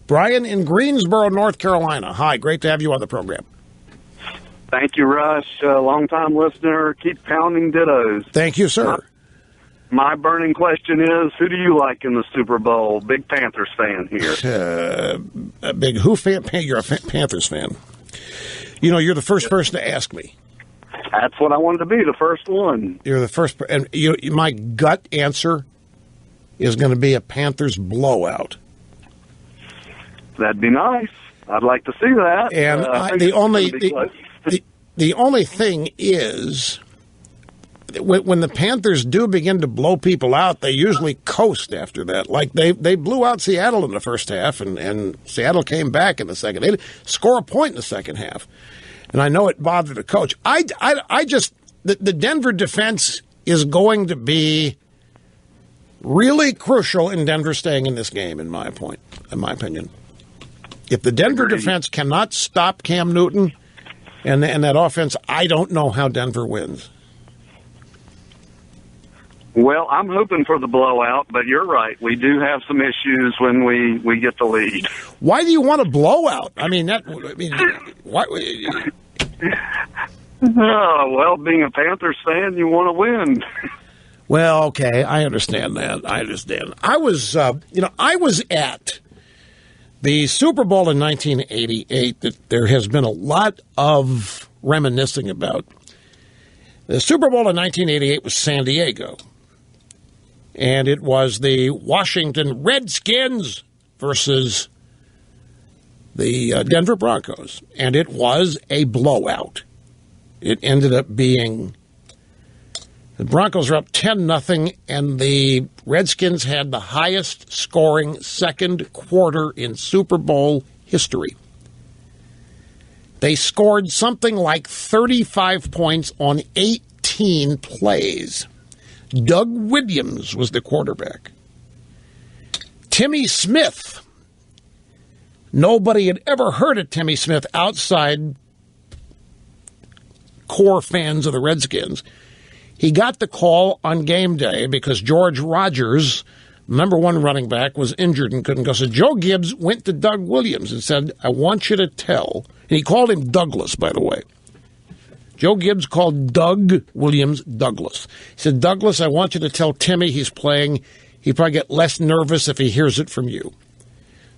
Brian in Greensboro, North Carolina. Hi, great to have you on the program. Thank you, Rush. Long-time listener. Keep pounding dittos. Thank you, sir. My burning question is, who do you like in the Super Bowl? Big Panthers fan here. A big who fan? You're a Panthers fan. You know, you're the first person to ask me. That's what I wanted to be, the first one. You're the first, and my gut answer is going to be a Panthers blowout. That'd be nice. I'd like to see that. And the only thing is, when the Panthers do begin to blow people out, they usually coast after that. Like they blew out Seattle in the first half, and Seattle came back in the second. They didn't score a point in the second half. And I know it bothered the coach. The Denver defense is going to be really crucial in Denver staying in this game, in my opinion. If the Denver defense cannot stop Cam Newton and that offense, I don't know how Denver wins. Well, I'm hoping for the blowout, but you're right. We do have some issues when we get the lead. Why do you want a blowout? Why? Well, being a Panthers fan, you want to win. Well, okay, I understand that. I was at the Super Bowl in 1988 that there has been a lot of reminiscing about. The Super Bowl in 1988 was San Diego. And it was the Washington Redskins versus the Denver Broncos. And it was a blowout. It ended up being, the Broncos were up 10-0, and the Redskins had the highest scoring second quarter in Super Bowl history. They scored something like 35 points on 18 plays. Doug Williams was the quarterback. Timmy Smith. Nobody had ever heard of Timmy Smith outside core fans of the Redskins. He got the call on game day because George Rogers, number one running back, was injured and couldn't go. So Joe Gibbs went to Doug Williams and said, I want you to tell. And he called him Douglas, by the way. Joe Gibbs called Doug Williams Douglas. He said, Douglas, I want you to tell Timmy he's playing. He'd probably get less nervous if he hears it from you.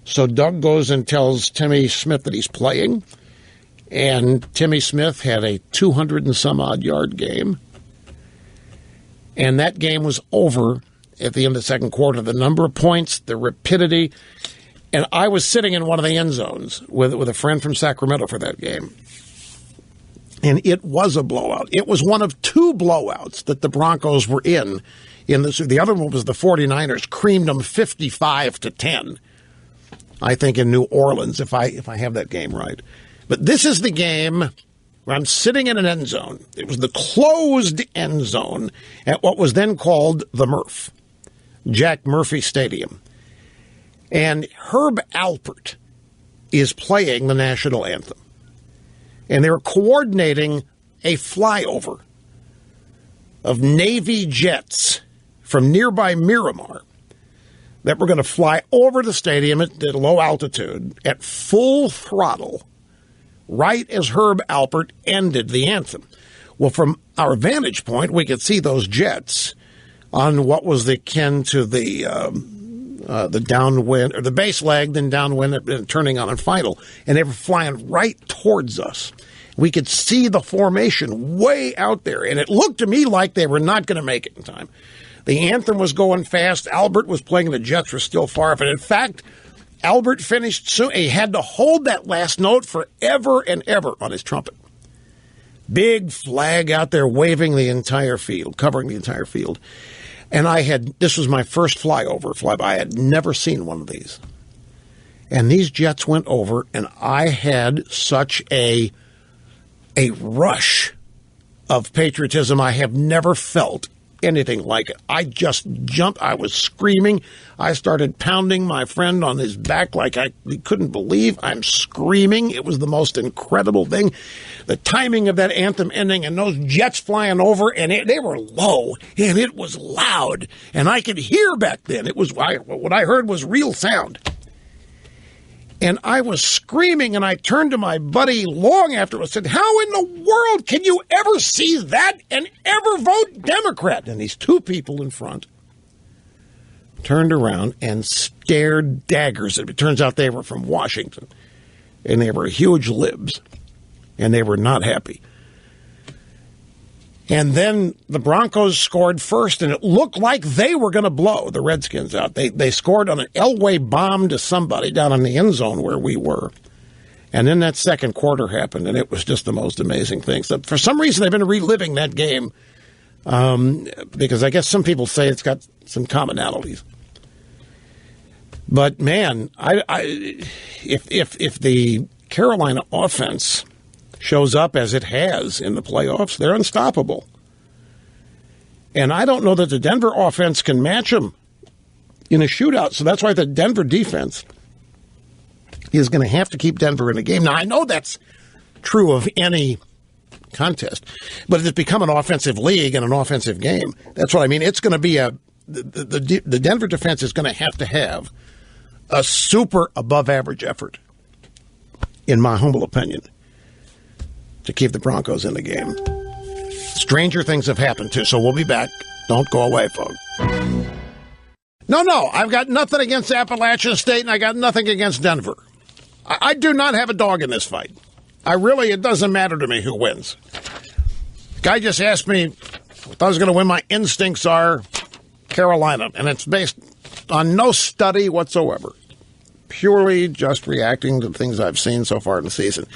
So Doug goes and tells Timmy Smith that he's playing. And Timmy Smith had a 200-and-some-odd yard game. And that game was over at the end of the second quarter. The number of points, the rapidity. And I was sitting in one of the end zones with a friend from Sacramento for that game. And it was a blowout. It was one of two blowouts that the Broncos were in this. The other one was the 49ers creamed them 55-10, I think, in New Orleans, if I have that game right. But this is the game where I'm sitting in an end zone. It was the closed end zone at what was then called the Murph, Jack Murphy Stadium. And Herb Alpert is playing the national anthem. And they were coordinating a flyover of Navy jets from nearby Miramar that were going to fly over the stadium at low altitude at full throttle right as Herb Alpert ended the anthem. Well, from our vantage point, we could see those jets on what was akin to the downwind, or the base leg, then downwind, and turning on and final. And they were flying right towards us. We could see the formation way out there, and it looked to me like they were not going to make it in time. The anthem was going fast. Albert was playing. The Jets were still far off. And in fact, Albert finished soon. He had to hold that last note forever and ever on his trumpet. Big flag out there waving the entire field, covering the entire field. And this was my first flyby. I had never seen one of these. And these jets went over, and I had such a rush of patriotism. I have never felt anything like it. I just jumped. I was screaming. I started pounding my friend on his back like I couldn't believe I'm screaming. It was the most incredible thing. The timing of that anthem ending and those jets flying over, and they were low, and it was loud, and I could hear back then. It was what I heard was real sound. And I was screaming, and I turned to my buddy long after and said, how in the world can you ever see that and ever vote Democrat? And these two people in front turned around and stared daggers at me. It turns out they were from Washington, and they were huge libs, and they were not happy. And then the Broncos scored first, and it looked like they were going to blow the Redskins out. They scored on an Elway bomb to somebody down in the end zone where we were. And then that second quarter happened, and it was just the most amazing thing. So for some reason, they've been reliving that game because I guess some people say it's got some commonalities. But, man, if the Carolina offense shows up as it has in the playoffs, they're unstoppable. And I don't know that the Denver offense can match them in a shootout. So that's why the Denver defense is going to have to keep Denver in the game. Now, I know that's true of any contest, but it's become an offensive league and an offensive game. That's what I mean. It's going to be the Denver defense is going to have a super above average effort, in my humble opinion, to keep the Broncos in the game. Stranger things have happened, too, so we'll be back. Don't go away, folks. No, I've got nothing against Appalachian State, and I got nothing against Denver. I do not have a dog in this fight. It doesn't matter to me who wins. The guy just asked me if I was going to win. My instincts are Carolina, and it's based on no study whatsoever. Purely just reacting to things I've seen so far in the season.